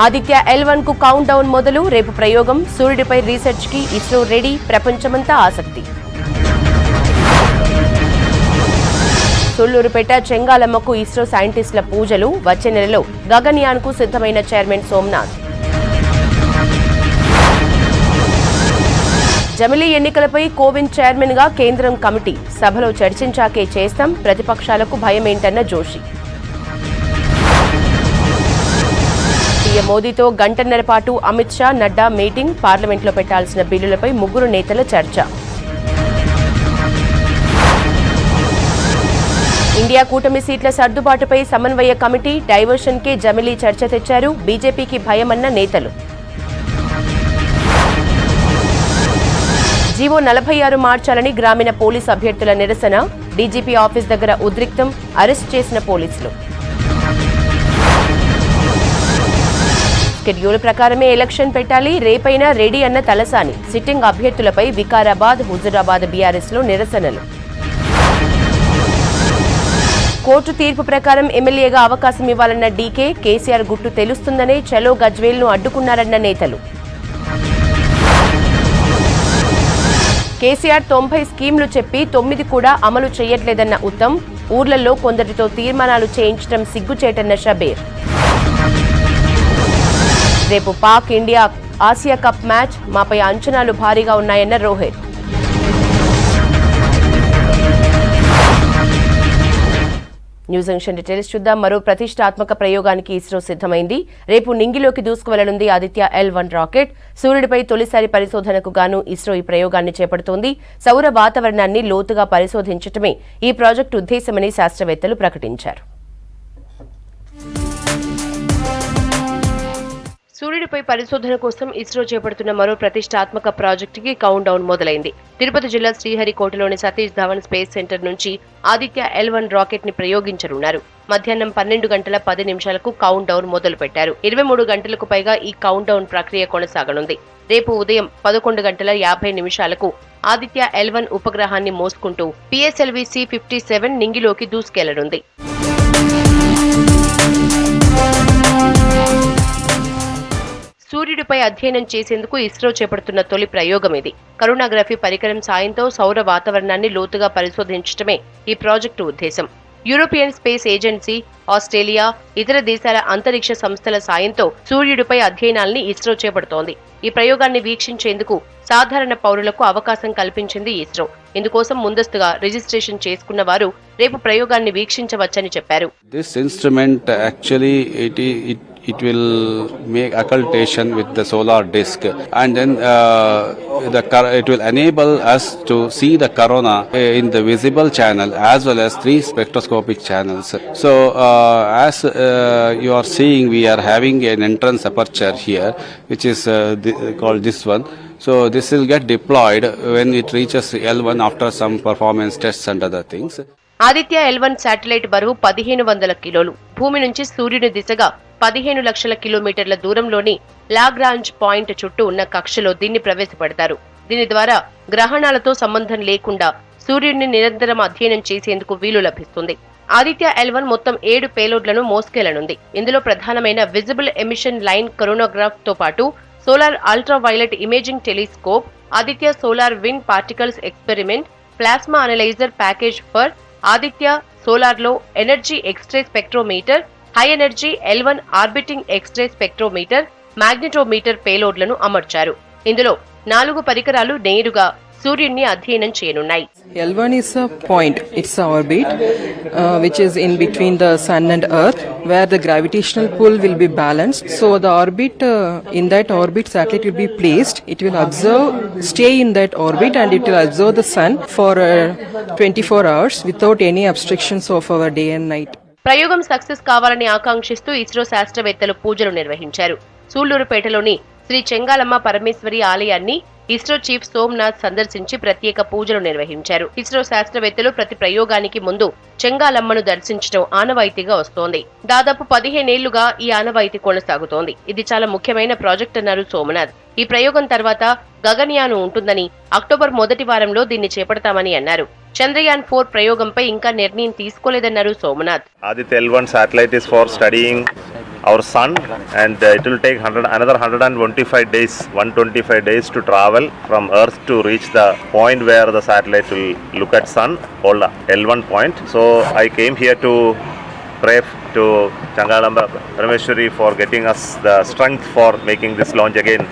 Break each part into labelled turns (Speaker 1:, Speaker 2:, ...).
Speaker 1: Aditya L1 కు count down మొదలు. రేపు ప్రయోగం. సూర్యుడిపై రీసెర్చ్ కి ఇస్రో రెడీ. ప్రపంచమంతా ఆసక్తి. సూళ్లూరుపేట చెంగాలమ్మకు ఇస్రో సైంటిస్టుల పూజలు. వచ్చే నెలలో గగన్యాన్ కు సిద్ధమైన చైర్మన్ సోమనాథ్. జమిలీ ఎన్నికలపై కోవింద్ చైర్మన్ గా కేంద్రం కమిటీ. సభలో చర్చించాకే చేస్తాం. ప్రతిపక్షాలకు భయమేంటన్న జోషి. పీఎం మోదీతో గంటన్నర పాటు అమిత్ షా, నడ్డా మీటింగ్. పార్లమెంట్లో పెట్టాల్సిన బిల్లులపై ముగ్గురు నేతల చర్చ. ఇండియా కూటమి సీట్ల సర్దుబాటుపై సమన్వయ కమిటీ. డైవర్షన్ కే జమిలీ చర్చ తెచ్చారు. బీజేపీకి భయమన్న నేతలు. జీవో 46 మార్చాలని గ్రామీణ పోలీసు అభ్యర్థుల నిరసన. డీజీపీ ఆఫీస్ దగ్గర ఉద్రిక్తం. అరెస్ట్ చేసిన పోలీసులు. షెడ్యూల్ ప్రకారమే ఎలక్షన్ పెట్టాలి. రేపైనా రెడీ అన్న తలసాని. సిట్టింగ్ అభ్యర్థులపై వికారాబాద్, హుజూరాబాద్ బీఆర్ఎస్ లో నిరసనలు. కోర్టు తీర్పు ప్రకారం ఎమ్మెల్యేగా అవకాశం ఇవ్వాలన్న డీకే. కేసీఆర్ గుట్టు తెలుస్తుందనే చలో గజ్వేల్ ను అడ్డుకున్నారన్న నేతలు. కేసీఆర్ 90 స్కీమ్లు చెప్పి 9 కూడా అమలు చేయట్లేదన్న ఉత్తమ్. ఊర్లలో కొందరితో తీర్మానాలు చేయించడం సిగ్గుచేటన్న షబీర్. రేపు Pak India Asia cup match. మాపై అంచనాలు భారీగా ఉన్నాయన్న రోహిత్. న్యూస్ జంక్షన్ డీటెయిల్స్ చూద్దాం. మరో ప్రతిష్టాత్మక ప్రయోగానికి ఇస్రో సిద్ధమైంది. రేపు నింగిలోకి దూసుకువెళ్లనుంది ఆదిత్య L1 రాకెట్. సూర్యుడిపై తొలిసారి పరిశోధనకు గాను ఇస్రో ఈ ప్రయోగాన్ని చేపడుతోంది. సౌర వాతావరణాన్ని లోతుగా పరిశోధించడమే ఈ ప్రాజెక్టు ఉద్దేశమని శాస్త్రవేత్తలు ప్రకటించారు. సూర్యుడిపై పరిశోధన కోసం ఇస్రో చేపడుతున్న మరో ప్రతిష్టాత్మక ప్రాజెక్టుకి కౌంట్ డౌన్ మొదలైంది. తిరుపతి జిల్లా శ్రీహరికోటలోని సతీష్ ధావన్ స్పేస్ సెంటర్ నుంచి ఆదిత్య L1 రాకెట్ ని ప్రయోగించనున్నారు. మధ్యాహ్నం 12 గంటల 10 నిమిషాలకు కౌంట్ డౌన్ మొదలు పెట్టారు. 23 గంటలకు పైగా ఈ కౌంట్ డౌన్ ప్రక్రియ కొనసాగనుంది. రేపు ఉదయం 11 గంటల 50 నిమిషాలకు ఆదిత్య L1 ఉపగ్రహాన్ని మోసుకుంటూ PSLV C-57 నింగిలోకి దూసుకెళ్లనుంది. సూర్యుడిపై అధ్యయనం చేసేందుకు ఇస్రో చేపడుతున్న తొలి ప్రయోగం ఇది. కరోనాగ్రఫీ పరికరం సాయంతో సౌర వాతావరణాన్ని లోతుగా పరిశోధించడమే ఈ ప్రాజెక్టు ఉద్దేశం. యూరోపియన్ స్పేస్ ఏజెన్సీ, ఆస్ట్రేలియా, ఇతర దేశాల అంతరిక్ష సంస్థల సాయంతో సూర్యుడిపై అధ్యయనాల్ని ఇస్రో చేపడుతోంది. ఈ ప్రయోగాన్ని వీక్షించేందుకు సాధారణ పౌరులకు అవకాశం కల్పించింది ఇస్రో. ఇందుకోసం ముందస్తుగా రిజిస్ట్రేషన్ చేసుకున్న వారు రేపు ప్రయోగాన్ని వీక్షించవచ్చని చెప్పారు.
Speaker 2: It will make occultation with the solar disk, and then it will enable us to see the corona in the visible channel as well as 3 spectroscopic channels. So as you are seeing, we are having an entrance aperture here, which is called this one. So this will get deployed when it reaches L1 after some performance tests and other things.
Speaker 1: Aditya L1 satellite బరువు 1500 కిలోలు. భూమి నుంచి సూర్యుని దిశగా 15 లక్షల కిలోమీటర్ల దూరంలోని Lagrange point చుట్టూ ఉన్న కక్షలో దీన్ని ప్రవేశపెడతారు. దీని ద్వారా గ్రహణాలతో సంబంధం లేకుండా సూర్యుడిని నిరంతరం అధ్యయనం చేసేందుకు వీలు లభిస్తుంది. ఆదిత్య L1 మొత్తం 7 పేలోడ్లను మోసుకెళ్లనుంది. ఇందులో ప్రధానమైన విజిబుల్ ఎమిషన్ లైన్ కరోనోగ్రాఫ్ తో పాటు solar ultraviolet imaging telescope, Aditya solar wind particles experiment, plasma analyser package for Aditya solar low energy X-ray spectrometer, high energy L1 orbiting X-ray spectrometer, magnetometer పేలోడ్లను అమర్చారు. ఇందులో 4 పరికరాలు నేరుగా సూర్యుడిని అధ్యయనం చేయనున్నాయి.
Speaker 3: L1 is a point, it's an orbit which is in between the sun and earth, where the gravitational pull will be balanced. So the orbit, in that orbit satellite will be placed. It will observe, stay in that orbit, and it will observe the sun for 24 hours without any obstructions of our day and night.
Speaker 1: ప్రయోగం success కావాలని ఆకాంక్షిస్తూ ఇస్రో శాస్త్రవేత్తలు పూజలు నిర్వహించారు. సూళ్లూరుపేటలోని శ్రీ చెంగాలమ్మ పరమేశ్వరి ఆలయాన్ని ISRO chief Somnath సందర్శించి ప్రత్యేక పూజలు నిర్వహించారు. ఇస్రో శాస్త్రవేత్తలు ప్రతి ప్రయోగానికి ముందు చెంగాలమ్మను దర్శించడం ఆనవాయితీగా వస్తోంది. దాదాపు 15 ఏళ్లుగా ఈ ఆనవాయితీ కొనసాగుతోంది. ఇది చాలా ముఖ్యమైన ప్రాజెక్ట్ అన్నారు సోమనాథ్. ఈ ప్రయోగం తర్వాత గగన్యాన్ ఉంటుందని, అక్టోబర్ మొదటి వారంలో దీన్ని చేపడతామని అన్నారు. చంద్రయాన్ 4 ప్రయోగంపై ఇంకా నిర్ణయం తీసుకోలేదన్నారు Somnath.
Speaker 4: Aditya L1 satellite is for studying our sun, and it will take another 125 days to travel from Earth to reach the point where the satellite will look at sun, called L1 point. So I came here to pray to Changalamba Parameshwari for getting us the strength for making this launch again.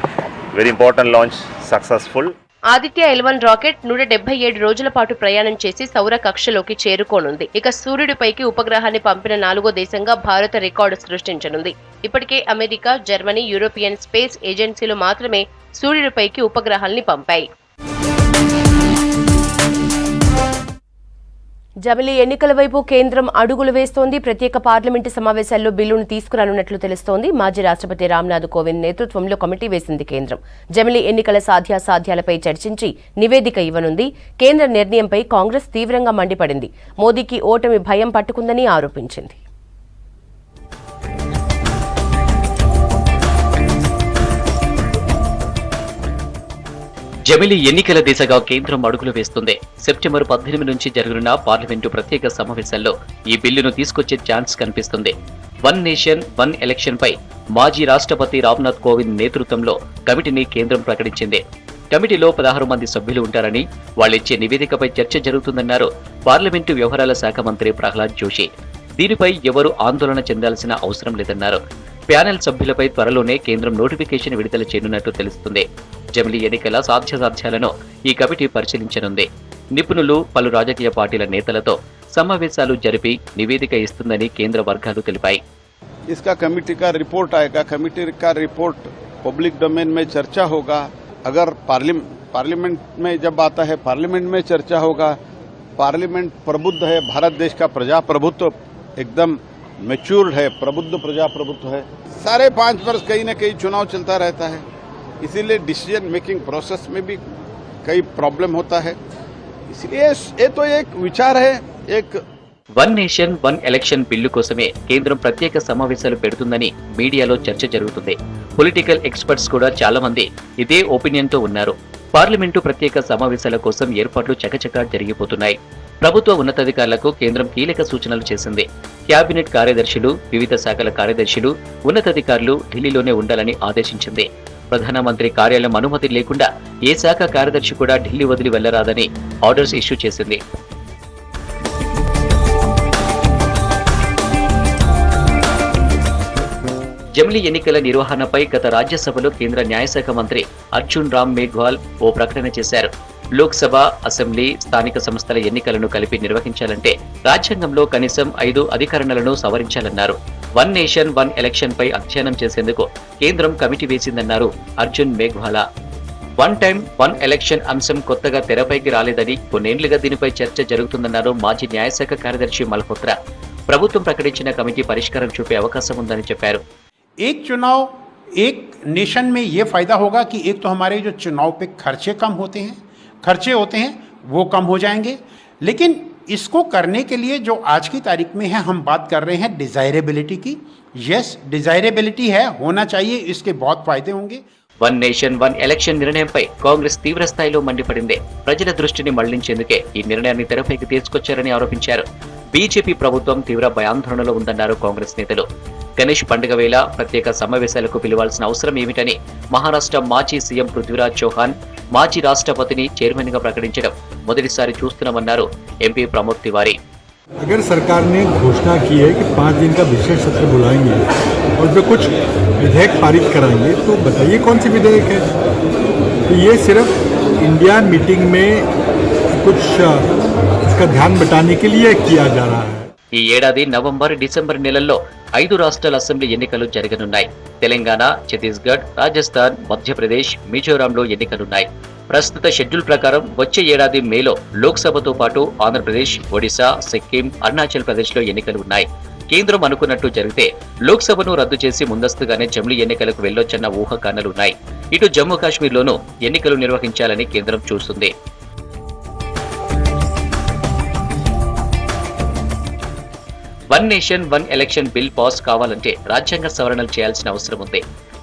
Speaker 4: Very important launch, successful.
Speaker 1: Aditya L1 rocket 177 రోజుల పాటు ప్రయాణం చేసి సౌర కక్షలోకి చేరుకోనుంది. ఇక సూర్యుడిపైకి ఉపగ్రహాన్ని పంపిన 4వ దేశంగా భారత రికార్డు సృష్టించనుంది. ఇప్పటికే అమెరికా, జర్మనీ, యూరోపియన్ స్పేస్ ఏజెన్సీలు మాత్రమే సూర్యుడిపైకి ఉపగ్రహాల్ని పంపాయి. జమిలీ ఎన్నికల వైపు కేంద్రం అడుగులు వేస్తోంది. ప్రత్యేక పార్లమెంటు సమావేశాల్లో బిల్లును తీసుకురానున్నట్లు తెలుస్తోంది. మాజీ రాష్ట్రపతి రామ్నాథ్ కోవింద్ నేతృత్వంలో కమిటీ వేసింది కేంద్రం. జమిలీ ఎన్నికల సాధ్యాసాధ్యాలపై చర్చించి నివేదిక ఇవ్వనుంది. కేంద్ర నిర్ణయంపై కాంగ్రెస్ తీవ్రంగా మండిపడింది. మోదీకి ఓటమి భయం పట్టుకుందని ఆరోపించింది.
Speaker 5: జమిలీ ఎన్నికల దిశగా కేంద్రం అడుగులు వేస్తుంది. సెప్టెంబర్ 18 నుంచి జరగనున్న పార్లమెంటు ప్రత్యేక సమావేశాల్లో ఈ బిల్లును తీసుకొచ్చే ఛాన్స్ కనిపిస్తుంది. వన్ నేషన్ వన్ ఎలక్షన్ పై మాజీ రాష్ట్రపతి రామ్నాథ్ కోవింద్ నేతృత్వంలో కమిటీని కేంద్రం ప్రకటించింది. కమిటీలో 16 మంది సభ్యులు ఉంటారని, వాళ్ళిచ్చే నివేదికపై చర్చ జరుగుతుందన్నారు పార్లమెంటు వ్యవహారాల శాఖ మంత్రి ప్రహ్లాద్ జోషి. దీనిపై ఎవరూ ఆందోళన చెందాల్సిన అవసరం లేదన్నారు. ప్యానెల్ సభ్యులపై త్వరలోనే కేంద్రం నోటిఫికేషన్ విడుదల చేయనున్నట్టు తెలుస్తుంది. జమిలీ ఎన్నికల సాధ్యాసాధ్యాలను ఈ కమిటీ పరిశీలించనుంది. నిపుణులు, పలు రాజకీయ పార్టీల నేతలతో సమావేశాలు జరిపి నివేదిక ఇస్తుందని కేంద్ర వర్గాలు తెలిపాయి.
Speaker 6: इसका कमेटी का रिपोर्ट आएगा, कमेटी का रिपोर्ट पब्लिक डोमेन में चर्चा होगा. अगर पार्लियामेंट में जब आता है, पार्लियामेंट में चर्चा होगा. पार्लियामेंट प्रबुद्ध है, भारत देश का प्रजाप्रभुत्व एकदम मैच्योर्ड है, प्रबुद्ध प्रजाप्रभुत्व है. सारे 5 वर्ष कहीं न कहीं चुनाव चलता रहता है, इसीलिए डिसीजन मेकिंग प्रोसेस में भी कई प्रॉब्लम होता है. इसलिए ये तो एक विचार है. एक
Speaker 5: one nation one election bill కోసమే కేంద్రం ప్రత్యేక సమావేశాలు పెడుతుందని మీడియాలో చర్చ జరుగుతుంది. పొలిటికల్ ఎక్స్పర్ట్స్ కూడా చాలా మంది ఇదే ఒపీనియన్ తో ఉన్నారు. పార్లమెంటు ప్రత్యేక సమావేశాల కోసం ఏర్పాట్లు చకచకా జరిగిపోతున్నాయి. ప్రభుత్వ ఉన్నతాధికారులకు కేంద్రం కీలక సూచనలు చేసింది. కేబినెట్ కార్యదర్శులు, వివిధ శాఖల కార్యదర్శులు, ఉన్నతాధికారులు ఢిల్లీలోనే ఉండాలని ఆదేశించింది. ప్రధానమంత్రి కార్యాలయం అనుమతి లేకుండా ఏ శాఖ కార్యదర్శి కూడా ఢిల్లీ వదిలి వెళ్లరాదని ఆర్డర్స్ ఇష్యూ చేసింది. జమిలీ ఎన్నికల నిర్వహణపై గత రాజ్యసభలో కేంద్ర న్యాయశాఖ మంత్రి అర్జున్ రామ్ మేఘ్వాల్ ఓ ప్రకటన చేశారు. లోక్సభ, అసెంబ్లీ, స్థానిక సంస్థల ఎన్నికలను కలిపి నిర్వహించాలంటే రాజ్యాంగంలో కనీసం 5 అధికరణలను సవరించాలన్నారు. వన్ నేషన్ వన్ ఎలక్షన్ పై అధ్యయనం చేసేందుకు కేంద్రం కమిటీ వేసిందన్నారు అర్జున్ మేఘ్వాలా. వన్ టైం వన్ ఎలక్షన్ అంశం కొత్తగా తెరపైకి రాలేదని, కొన్నేళ్లుగా దీనిపై చర్చ జరుగుతుందన్నారు మాజీ న్యాయశాఖ కార్యదర్శి మల్హోత్రా. ప్రభుత్వం ప్రకటించిన కమిటీ పరిష్కారం చూపే అవకాశం ఉందని చెప్పారు.
Speaker 7: एक चुनाव एक नेशन में ये फ़ायदा होगा कि एक तो हमारे जो चुनाव पे खर्चे होते हैं वो कम हो जाएंगे. लेकिन इसको करने के लिए जो आज की तारीख में है, हम बात कर रहे हैं डिज़ायरेबिलिटी की. यस, डिज़ायरेबिलिटी है, होना चाहिए, इसके बहुत फ़ायदे होंगे.
Speaker 5: వన్ నేషన్ వన్ ఎలక్షన్ నిర్ణయంపై కాంగ్రెస్ తీవ్ర స్థాయిలో మండిపడింది. ప్రజల దృష్టిని మళ్లించేందుకే ఈ నిర్ణయాన్ని తెరపైకి తీసుకొచ్చారని ఆరోపించారు. బీజేపీ ప్రభుత్వం తీవ్ర భయాందోళనలో ఉందన్నారు కాంగ్రెస్ నేతలు. గణేష్ పండుగ వేళ ప్రత్యేక సమావేశాలకు పిలవాల్సిన అవసరం ఏమిటని మహారాష్ట్ర మాజీ సీఎం పృథ్వీరాజ్ చౌహాన్ మాజీ రాష్ట్రపతిని చైర్మన్ గా ప్రకటించడం మొదటిసారి చూస్తున్నామన్నారు ఎంపీ ప్రమోద్ తివారీ.
Speaker 8: अगर सरकार ने घोषणा की है कि 5 दिन का विशेष सत्र बुलाएंगे और उसमें कुछ विधेयक पारित कराएंगे, तो बताइए कौन सी विधेयक है. तो ये सिर्फ इंडिया मीटिंग में कुछ इसका ध्यान बटाने के लिए किया जा रहा है.
Speaker 5: ఈ ఏడాది నవంబర్, డిసెంబర్ నెలల్లో 5 రాష్ట్రాల అసెంబ్లీ ఎన్నికలు జరగనున్నాయి. తెలంగాణ, ఛత్తీస్గఢ్, రాజస్థాన్, మధ్యప్రదేశ్, మిజోరాంలో ఎన్నికలున్నాయి. ప్రస్తుత షెడ్యూల్ ప్రకారం వచ్చే ఏడాది మేలో లోక్సభతో పాటు ఆంధ్రప్రదేశ్, ఒడిశా, సిక్కిం, అరుణాచల్ ప్రదేశ్లో ఎన్నికలు ఉన్నాయి. కేంద్రం అనుకున్నట్టు జరిగితే లోక్సభను రద్దు చేసి ముందస్తుగానే జమిలీ ఎన్నికలకు వెళ్లొచ్చన్న ఊహాగానాలున్నాయి. ఇటు జమ్మూ కాశ్మీర్లోనూ ఎన్నికలు నిర్వహించాలని కేంద్రం చూస్తుంది. One nation one election bill pass కావాలంటే రాజ్యాంగ సవరణలు చేయాల్సిన అవసరం ఉంది.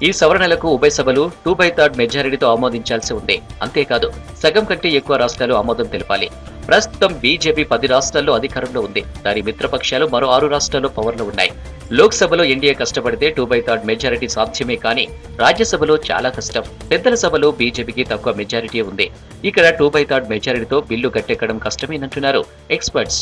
Speaker 5: ఈ సవరణలకు ఉభయ సభలు 2/3 మెజారిటీతో ఆమోదించాల్సి ఉంది. అంతేకాదు సగం కంటే ఎక్కువ రాష్ట్రాలు ఆమోదం తెలపాలి. ప్రస్తుతం బీజేపీ 10 రాష్ట్రాల్లో అధికారంలో ఉంది. దాని మిత్రపక్షాలు మరో 6 రాష్ట్రాల్లో పవర్లో ఉన్నాయి. లోక్సభలో ఎన్డీఏ కష్టపడితే 2/3 మెజారిటీ సాధ్యమే కానీ రాజ్యసభలో చాలా కష్టం. పెద్దల సభలో బీజేపీకి తక్కువ మెజారిటీ ఉంది. ఇక్కడ 2/3 మెజారిటీతో బిల్లు గట్టెక్కడం కష్టమేనంటున్నారు ఎక్స్పర్ట్స్.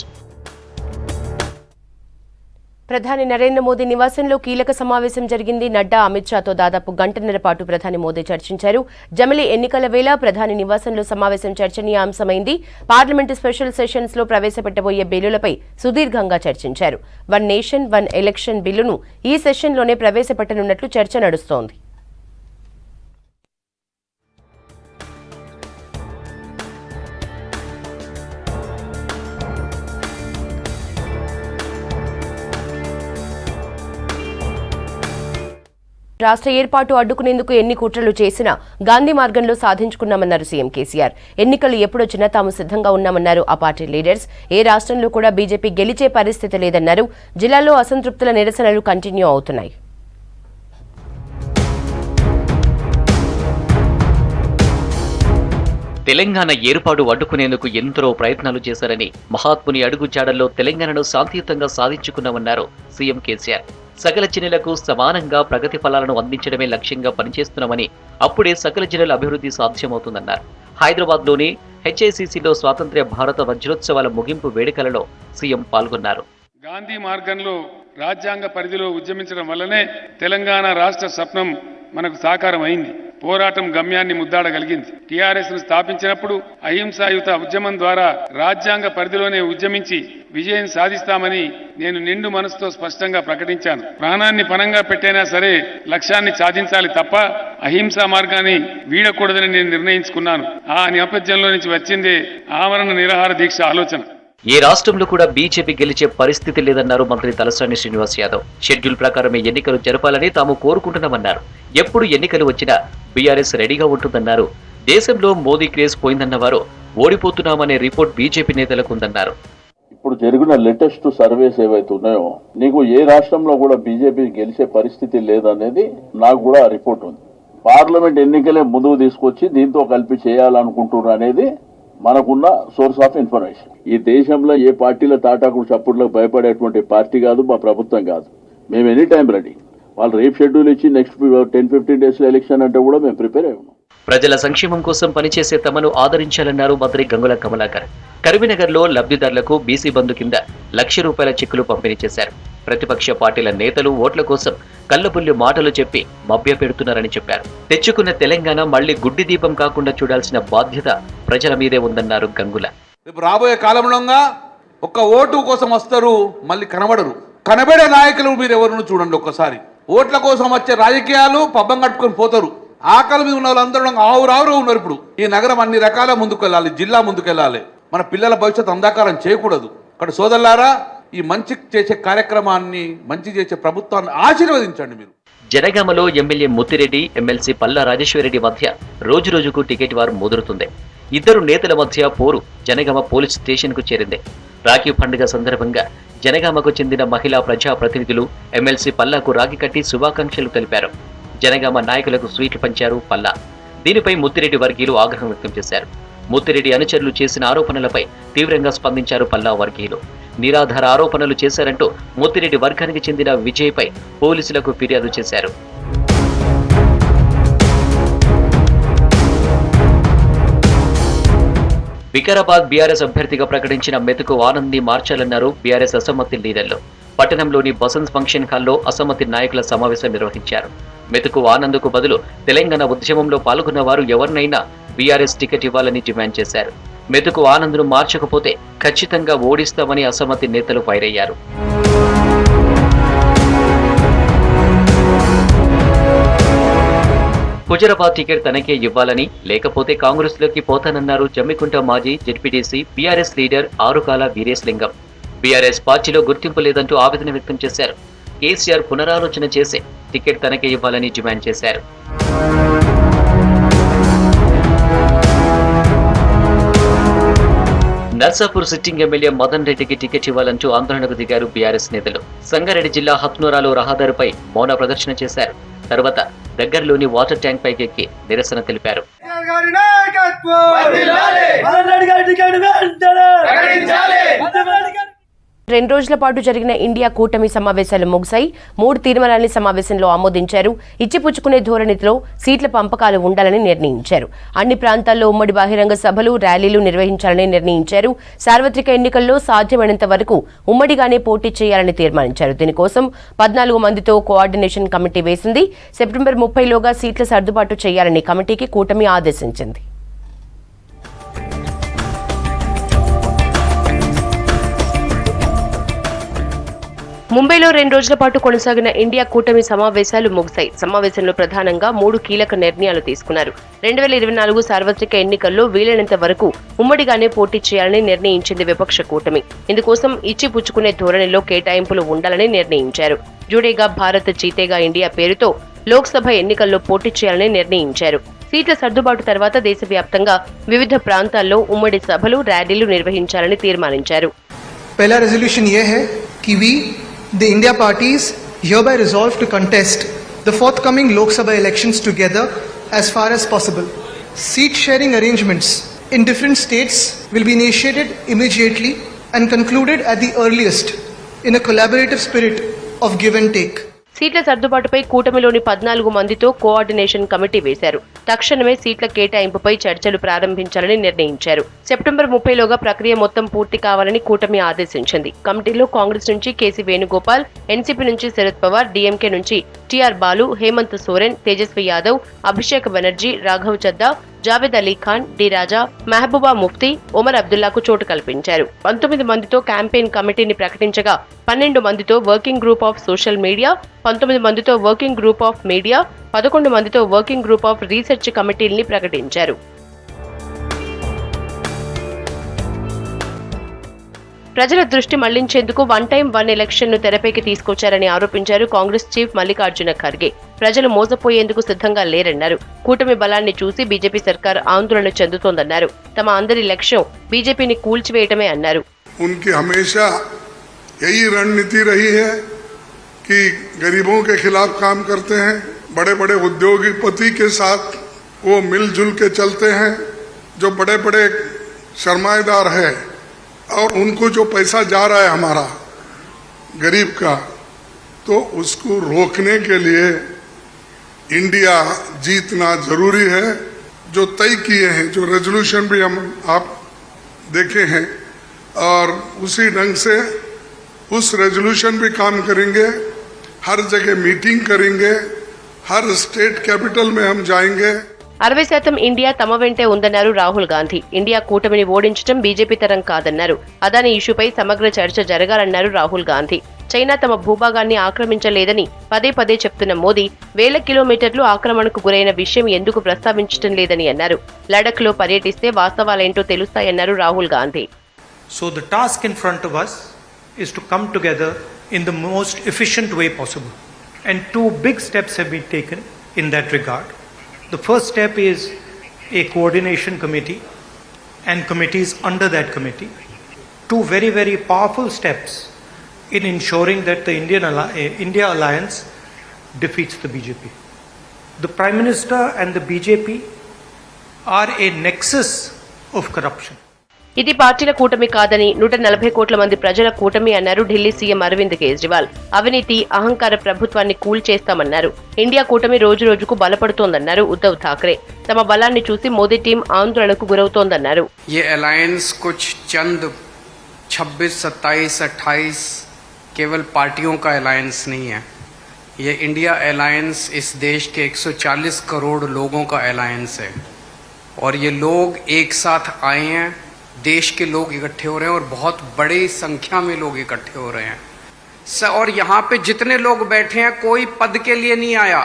Speaker 1: ప్రధాని నరేంద్ర మోదీ నివాసంలో కీలక సమావేశం జరిగింది. నడ్డా, అమిత్ షాతో దాదాపు గంటన్నర పాటు ప్రధాని మోదీ చర్చించారు. జమిలీ ఎన్నికల వేళ ప్రధాని నివాసంలో సమావేశం చర్చనీయాంశమైంది. పార్లమెంటు స్పెషల్ సెషన్స్ లో ప్రవేశపెట్టబోయే బిల్లులపై సుదీర్ఘంగా చర్చించారు. 1 నేషన్ 1 ఎలక్షన్ బిల్లును ఈ సెషన్లోనే ప్రవేశపెట్టనున్నట్లు చర్చ నడుస్తోంది. రాష్ట్ర ఏర్పాటు అడ్డుకునేందుకు ఎన్ని కుట్రలు చేసినా గాంధీ మార్గంలో సాధించుకున్నామన్నారు సీఎం కేసీఆర్. ఎన్నికలు ఎప్పుడొచ్చినా తాము సిద్ధంగా ఉన్నామన్నారు ఆ పార్టీ లీడర్స్. ఏ రాష్ట్రంలో కూడా బీజేపీ గెలిచే పరిస్థితి లేదన్నారు. జిల్లాలో అసంతృప్తుల నిరసనలు కంటిన్యూ అవుతున్నాయి.
Speaker 5: తెలంగాణ ఏర్పాటు అడ్డుకునేందుకు ఎందరో ప్రయత్నాలు చేశారని, మహాత్ముని అడుగుజాడల్లో తెలంగాణను శాంతియుతంగా సాధించుకున్నామన్నారు సీఎం కేసీఆర్. సకల జిల్లాలకు సమానంగా ప్రగతి ఫలాలను అందించడమే లక్ష్యంగా పనిచేస్తున్నామని, అప్పుడే సకల జిల్లాల అభివృద్ధి సాధ్యమవుతుందన్నారు. హైదరాబాద్లోని హెచ్ఐసిసిలో స్వాతంత్ర్య భారత వజ్రోత్సవాల ముగింపు వేడుకలలో సీఎం పాల్గొన్నారు.
Speaker 9: గాంధీ మార్గంలో రాజ్యాంగ పరిధిలో ఉద్యమించడం వల్లనే తెలంగాణ రాష్ట్ర స్వప్నం మనకు సాకారం అయింది. పోరాటం గమ్యాన్ని ముద్దాడగలిగింది. టీఆర్ఎస్ ను స్థాపించినప్పుడు అహింసాయుత ఉద్యమం ద్వారా రాజ్యాంగ పరిధిలోనే ఉద్యమించి విజయం సాధిస్తామని నేను నిండు మనసుతో స్పష్టంగా ప్రకటించాను. ప్రాణాన్ని పణంగా పెట్టైనా సరే లక్ష్యాన్ని సాధించాలి తప్ప అహింసా మార్గాన్ని వీడకూడదని నేను నిర్ణయించుకున్నాను. ఆ నేపథ్యంలో నుంచి వచ్చిందే ఆమరణ నిరాహార దీక్ష ఆలోచన.
Speaker 5: ఏ రాష్ట్రంలో కూడా బీజేపీ గెలిచే పరిస్థితి లేదన్నారు మంత్రి తలసాని శ్రీనివాస్ యాదవ్. షెడ్యూల్ ప్రకారమే ఎన్నికలు జరపాలని తాము కోరుకుంటున్నామన్నారు. ఎప్పుడు ఎన్నికలు వచ్చినా బీఆర్ఎస్ రెడీగా ఉంటుందన్నారు. దేశంలో మోదీ క్రేజ్ పోయిందన్నవారు ఓడిపోతున్నామనే రిపోర్ట్ బీజేపీ నేతలకు ఉందన్నారు.
Speaker 10: ఇప్పుడు జరిగిన లేటెస్ట్ సర్వేస్ ఏవైతే ఉన్నాయో నీకు ఏ రాష్ట్రంలో కూడా బీజేపీ గెలిచే పరిస్థితి లేదనేది నాకు కూడా రిపోర్ట్ ఉంది. పార్లమెంట్ ఎన్నికలే ముందుకు తీసుకొచ్చి దీంతో కలిపి చేయాలనుకుంటున్నారు అనేది మనకున్న సోర్స్ ఆఫ్ ఇన్ఫర్మేషన్. ఈ దేశంలో ఏ పార్టీల తాటాకుడు చప్పుడులకు భయపడేటువంటి పార్టీ కాదు, మా ప్రభుత్వం కాదు. మేము ఎనీ టైం రెడీ. వాళ్ళు రేపు షెడ్యూల్ ఇచ్చి నెక్స్ట్ 10-15 డేస్ లో ఎలక్షన్ అంటే కూడా మేము ప్రిపేర్ అయి ఉన్నాం.
Speaker 5: ప్రజల సంక్షేమం కోసం పనిచేసే తమను ఆదరించాలన్నారు మంత్రి గంగుల కమలాకర్. కరీంనగర్లో లబ్ధిదారులకు బీసీ బంధు కింద ₹1,00,000 చెక్కులు పంపిణీ చేశారు. ప్రతిపక్ష పార్టీల నేతలు ఓట్ల కోసం కల్లబుల్లి మాటలు చెప్పి మభ్యపెడుతున్నారని చెప్పారు. తెచ్చుకున్న తెలంగాణ మళ్లీ గుడ్డి దీపం కాకుండా చూడాల్సిన బాధ్యత ప్రజల మీదే ఉందన్నారు గంగుల.
Speaker 11: రాబోయే కాలంలో ఒక్క ఓటు కోసం వస్తారు, మళ్ళీ కనబడరు. కనబడే నాయకులు మీరు ఎవరు చూడండి ఒక్కసారి. ఓట్ల కోసం వచ్చే రాజకీయాలు పబ్బం కట్టుకొని పోతారు. ఆకలి మీద ఉన్న వాళ్ళందరూ ఆవురావురు ఉన్నారు. ఇప్పుడు ఈ నగరం అన్ని రకాల ముందుకు వెళ్ళాలి, జిల్లా ముందుకు వెళ్ళాలి. మన పిల్లల భవిష్యత్తు అంధకారం చేయకూడదు. అక్కడ సోదరులారా, ఈ మంచి చేసే కార్యక్రమాన్ని, మంచి చేసే ప్రభుత్వాన్ని ఆశీర్వదించండి. మీరు
Speaker 5: జనగామలో ఎమ్మెల్యే ముత్తిరెడ్డి, ఎమ్మెల్సీ పల్లా రాజేశ్వరరెడ్డి మధ్య రోజు రోజుకు టికెట్ వారు ముదురుతుంది. ఇద్దరు నేతల మధ్య పోరు జనగామ పోలీస్ స్టేషన్ కు చేరింది. రాఖీ పండుగ సందర్భంగా జనగామకు చెందిన మహిళా ప్రజా ప్రతినిధులు ఎమ్మెల్సీ పల్లాకు రాఖీ కట్టి శుభాకాంక్షలు తెలిపారు. జనగామ నాయకులకు స్వీట్లు పంచారు పల్లా. దీనిపై ముత్తిరెడ్డి వర్గీయులు ఆగ్రహం వ్యక్తం చేశారు. ముత్తిరెడ్డి అనుచరులు చేసిన ఆరోపణలపై తీవ్రంగా స్పందించారు పల్లా వర్గీయులు. నిరాధార ఆరోపణలు చేశారంటూ ముత్తిరెడ్డి వర్గానికి చెందిన విజయ్పై పోలీసులకు ఫిర్యాదు చేశారు. వికారాబాద్ బీఆర్ఎస్ అభ్యర్థిగా ప్రకటించిన మెతుకు ఆనంద్ ని మార్చాలన్నారు బీఆర్ఎస్ అసమ్మతి లీడర్లు. పట్టణంలోని బసంత్ ఫంక్షన్ హాల్లో అసమ్మతి నాయకుల సమావేశం నిర్వహించారు. మెతుకు ఆనంద్కు బదులు తెలంగాణ ఉద్యమంలో పాల్గొన్న వారు ఎవరినైనా బీఆర్ఎస్ టికెట్ ఇవ్వాలని డిమాండ్ చేశారు. మెతుకు ఆనంద్ను మార్చకపోతే ఖచ్చితంగా ఓడిస్తామని అసమ్మతి నేతలు ఫైరయ్యారు. హుజరాబాద్ టికెట్ తనకే ఇవ్వాలని, లేకపోతే కాంగ్రెస్లోకి పోతానన్నారు జమ్మికుంట మాజీ ZPTC BRS leader Arukala Veeresalingam. BRS పార్టీలో గుర్తింపు లేదంటూ ఆవేదన వ్యక్తం చేశారు. కేసీఆర్ పునరాలోచన చేసి టికెట్ తనకే ఇవ్వాలని డిమాండ్ చేశారు. నర్సాపూర్ సిట్టింగ్ ఎమ్మెల్యే మదన్ రెడ్డికి టికెట్ ఇవ్వాలంటూ ఆందోళనకు దిగారు బీఆర్ఎస్ నేతలు. సంగారెడ్డి జిల్లా హత్నూరాలో రహదారిపై మౌన ప్రదర్శన చేశారు. తర్వాత దగ్గరలోని వాటర్ ట్యాంక్ పైకి ఎక్కి నిరసన తెలిపారు.
Speaker 1: 2 రోజుల పాటు జరిగిన ఇండియా కూటమి సమావేశాలు ముగిశాయి. 3 తీర్మానాన్ని సమావేశంలో ఆమోదించారు. ఇచ్చిపుచ్చుకునే ధోరణిలో సీట్ల పంపకాలు ఉండాలని నిర్ణయించారు. అన్ని ప్రాంతాల్లో ఉమ్మడి బహిరంగ సభలు, ర్యాలీలు నిర్వహించాలని నిర్ణయించారు. సార్వత్రిక ఎన్నికల్లో సాధ్యమైనంత వరకు ఉమ్మడిగానే పోటీ చేయాలని తీర్మానించారు. దీనికోసం 14 మందితో కోఆర్డినేషన్ కమిటీ వేసింది. సెప్టెంబర్ 30లోగా సీట్ల సర్దుబాటు చేయాలని కమిటీకి కూటమి ఆదేశించింది. ముంబైలో 2 రోజుల పాటు కొనసాగిన ఇండియా కూటమి సమావేశాలు ముగిశాయి. సమావేశంలో ప్రధానంగా 3 కీలక నిర్ణయాలు తీసుకున్నారు. 2024 సార్వత్రిక ఎన్నికల్లో వీలైనంత వరకు ఉమ్మడిగానే పోటీ చేయాలని నిర్ణయించింది విపక్ష కూటమి. ఇందుకోసం ఇచ్చిపుచ్చుకునే ధోరణిలో కేటాయింపులు ఉండాలని నిర్ణయించారు. జుడేగా భారత్ జీతేగా ఇండియా పేరుతో లోక్సభ ఎన్నికల్లో పోటీ చేయాలని నిర్ణయించారు. సీట్ల సర్దుబాటు తర్వాత దేశవ్యాప్తంగా వివిధ ప్రాంతాల్లో ఉమ్మడి సభలు, ర్యాలీలు నిర్వహించాలని తీర్మానించారు.
Speaker 12: पहला रेजोल्यूशन ये है कि the India parties hereby resolve to contest the forthcoming Lok Sabha elections together as far as possible. Seat sharing arrangements in different states will be initiated immediately and concluded at the earliest in a collaborative spirit of give and take.
Speaker 1: సీట్ల సర్దుబాటుపై కూటమిలోని 14 మందితో coordination committee వేశారు. తక్షణమే సీట్ల కేటాయింపుపై చర్చలు ప్రారంభించాలని నిర్ణయించారు. September 30లోగా ప్రక్రియ మొత్తం పూర్తి కావాలని కూటమి ఆదేశించింది. కమిటీలో కాంగ్రెస్ నుంచి కేసీ వేణుగోపాల్, ఎన్సీపీ నుంచి శరద్ పవార్, డీఎంకే నుంచి టీఆర్ బాలు, హేమంత్ సోరెన్, తేజస్వి యాదవ్, అభిషేక్ బెనర్జీ, రాఘవ్ చద్దా, జావేద్ అలీ ఖాన్, డి రాజా, మెహబూబా ముఫ్తీ, ఒమర్ అబ్దుల్లాకు చోటు కల్పించారు. 19 మందితో క్యాంపెయిన్ కమిటీని ప్రకటించగా 12 మందితో working group of social media, 19 మందితో వర్కింగ్ గ్రూప్ ఆఫ్ మీడియా, 11 మందితో వర్కింగ్ గ్రూప్ ఆఫ్ రీసెర్చ్ కమిటీల్ని ప్రకటించారు. ప్రజల దృష్టి మళ్లించేందుకు 1 టైం 1 ఎలక్షన్ ను తెరపైకి తీసుకొచ్చారని ఆరోపించారు కాంగ్రెస్ చీఫ్ మల్లికార్జున ఖర్గే. ప్రజలు మోసపోయేందుకు సిద్ధంగా లేరన్నారు. కూటమి బలాన్ని చూసి బీజేపీ సర్కార్ ఆందోళన చెందుతోందన్నారు. తమ అందరి లక్ష్యం బీజేపీని కూల్చివేయటమే అన్నారు.
Speaker 13: उनकी हमेशा यही रणनीति रही है कि गरीबों के खिलाफ काम करते हैं, बड़े बड़े उद्योगपति के साथ वो मिलजुल के चलते हैं, जो बड़े बड़े सरमाएदार है और उनको जो पैसा जा रहा है हमारा गरीब का, तो उसको रोकने के लिए इंडिया जीतना जरूरी है. जो तय किए हैं, जो रेजोल्यूशन भी हम आप देखे हैं, और उसी ढंग से उस रेजोल्यूशन भी काम करेंगे. हर जगह मीटिंग करेंगे, हर स्टेट कैपिटल में हम जाएंगे.
Speaker 1: 60% ఇండియా తమ వెంటే ఉందన్నారు రాహుల్ గాంధీ. ఇండియా కూటమిని ఓడించడం బీజేపీ తరం కాదన్నారు. అదాని ఇష్యూపై సమగ్ర చర్చ జరగాలన్నారు రాహుల్ గాంధీ. చైనా తమ భూభాగాన్ని ఆక్రమించలేదని పదే పదే చెప్తున్న మోదీ వేల కిలోమీటర్లు ఆక్రమణకు గురైన విషయం ఎందుకు ప్రస్తావించడం లేదని అన్నారు. లడఖ్ లో పర్యటిస్తే వాస్తవాలేంటో తెలుస్తాయన్నారు Rahul Gandhi.
Speaker 14: So the task in front of us is to come together in the most efficient way possible. And 2 big steps have been taken in that regard. The first step is a coordination committee and committees under that committee. 2 very, very powerful steps in ensuring that the India alliance defeats the BJP. The Prime Minister and the BJP are a nexus of corruption.
Speaker 1: ఇది పార్టీల కూటమి కాదని 140 కోట్ల మంది ప్రజల కూటమి అన్నారు Delhi CM Arvind Kejriwal. అవినీతి, అహంకార ప్రభుత్వాన్ని కూల్చేస్తామన్నారు. ఇండియా కూటమి రోజు రోజుకు బలపడుతోందన్నారు ఉద్ధవ్ ఠాక్రే. తమ బలాన్ని చూసి మోదీ టీం ఆందోళనకు గురవుతోందన్నారు.
Speaker 15: ये अलायंस कुछ चंद 26, 27, 28 केवल पार्टियों का अलायंस नहीं है. ये इंडिया अलायंस इस देश के 140 करोड़ लोगों का अलायंस है. और ये लोग एक साथ आए हैं, देश के लोग इकट्ठे हो रहे हैं और बहुत बड़ी संख्या में लोग इकट्ठे हो रहे हैं. और यहाँ पे जितने लोग बैठे हैं कोई पद के लिए नहीं आया.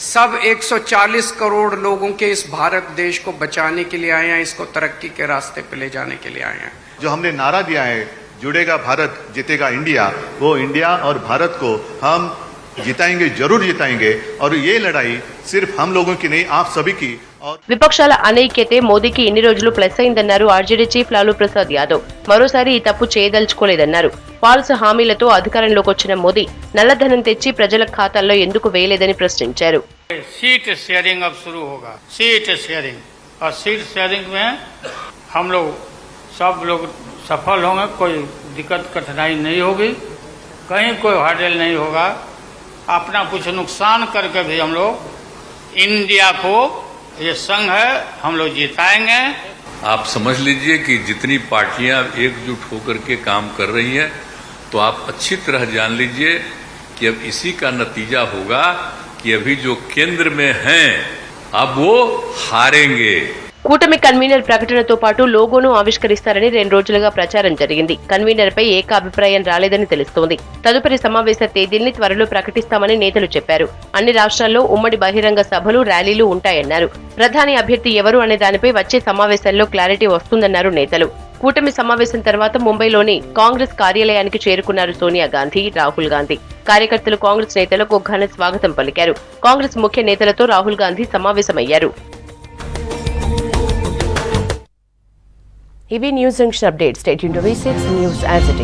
Speaker 15: सब 140 करोड़ लोगों के इस भारत देश को बचाने के लिए आए हैं, इसको तरक्की के रास्ते पे ले जाने के लिए आए हैं.
Speaker 16: जो हमने नारा दिया है, जुड़ेगा भारत जीतेगा इंडिया, वो इंडिया और भारत को हम जिताएंगे, जरूर जिताएंगे. और ये लड़ाई सिर्फ हम लोगों की नहीं, आप सभी की.
Speaker 1: విపక్షాల అనైక్యతే మోదీకి ఇన్ని రోజులు ప్లస్ అయిందన్నారు ఆర్జేడీ చీఫ్ లాలూ ప్రసాద్ యాదవ్. మరోసారి ఈ తప్పు చేయదలుచుకోలేదన్నారు. ఫాల్స్ హామీలతో అధికారంలోకి వచ్చిన మోదీ నల్లధనం తెచ్చి ప్రజల ఖాతాల్లో ఎందుకు వేయలేదని ప్రశ్నించారు.
Speaker 17: सीट शेयरिंग अब शुरू होगा. सीट शेयरिंग और सीट शेयरिंग में हम लोग सब लोग सफल होंगे, कोई दिक्कत कठिनाई नहीं होगी, कहीं कोई हर्डल नहीं होगा। अपना कुछ नुकसान करके भी हम लोग इंडिया को, ये संघ है, हम लोग जिताएंगे।
Speaker 18: आप समझ लीजिए कि जितनी पार्टियां एकजुट होकर के काम कर रही हैं, तो आप अच्छी तरह जान लीजिए कि अब इसी का नतीजा होगा कि अभी जो केंद्र में हैं अब वो हारेंगे।
Speaker 1: కూటమి కన్వీనర్ ప్రకటనతో పాటు లోగోను ఆవిష్కరిస్తారని 2 రోజులుగా ప్రచారం జరిగింది. కన్వీనర్ పై ఏకాభిప్రాయం రాలేదని తెలుస్తోంది. తదుపరి సమావేశ తేదీల్ని త్వరలో ప్రకటిస్తామని నేతలు చెప్పారు. అన్ని రాష్ట్రాల్లో ఉమ్మడి బహిరంగ సభలు, ర్యాలీలు ఉంటాయన్నారు. ప్రధాని అభ్యర్థి ఎవరు అనే దానిపై వచ్చే సమావేశాల్లో క్లారిటీ వస్తుందన్నారు నేతలు. కూటమి సమావేశం తర్వాత ముంబైలోని కాంగ్రెస్ కార్యాలయానికి చేరుకున్నారు సోనియా గాంధీ, రాహుల్ గాంధీ. కార్యకర్తలు కాంగ్రెస్ నేతలకు ఘన స్వాగతం పలికారు. కాంగ్రెస్ ముఖ్య నేతలతో రాహుల్ గాంధీ సమావేశమయ్యారు. ఇవి news junction updates. Stay tuned to V6 news as it is.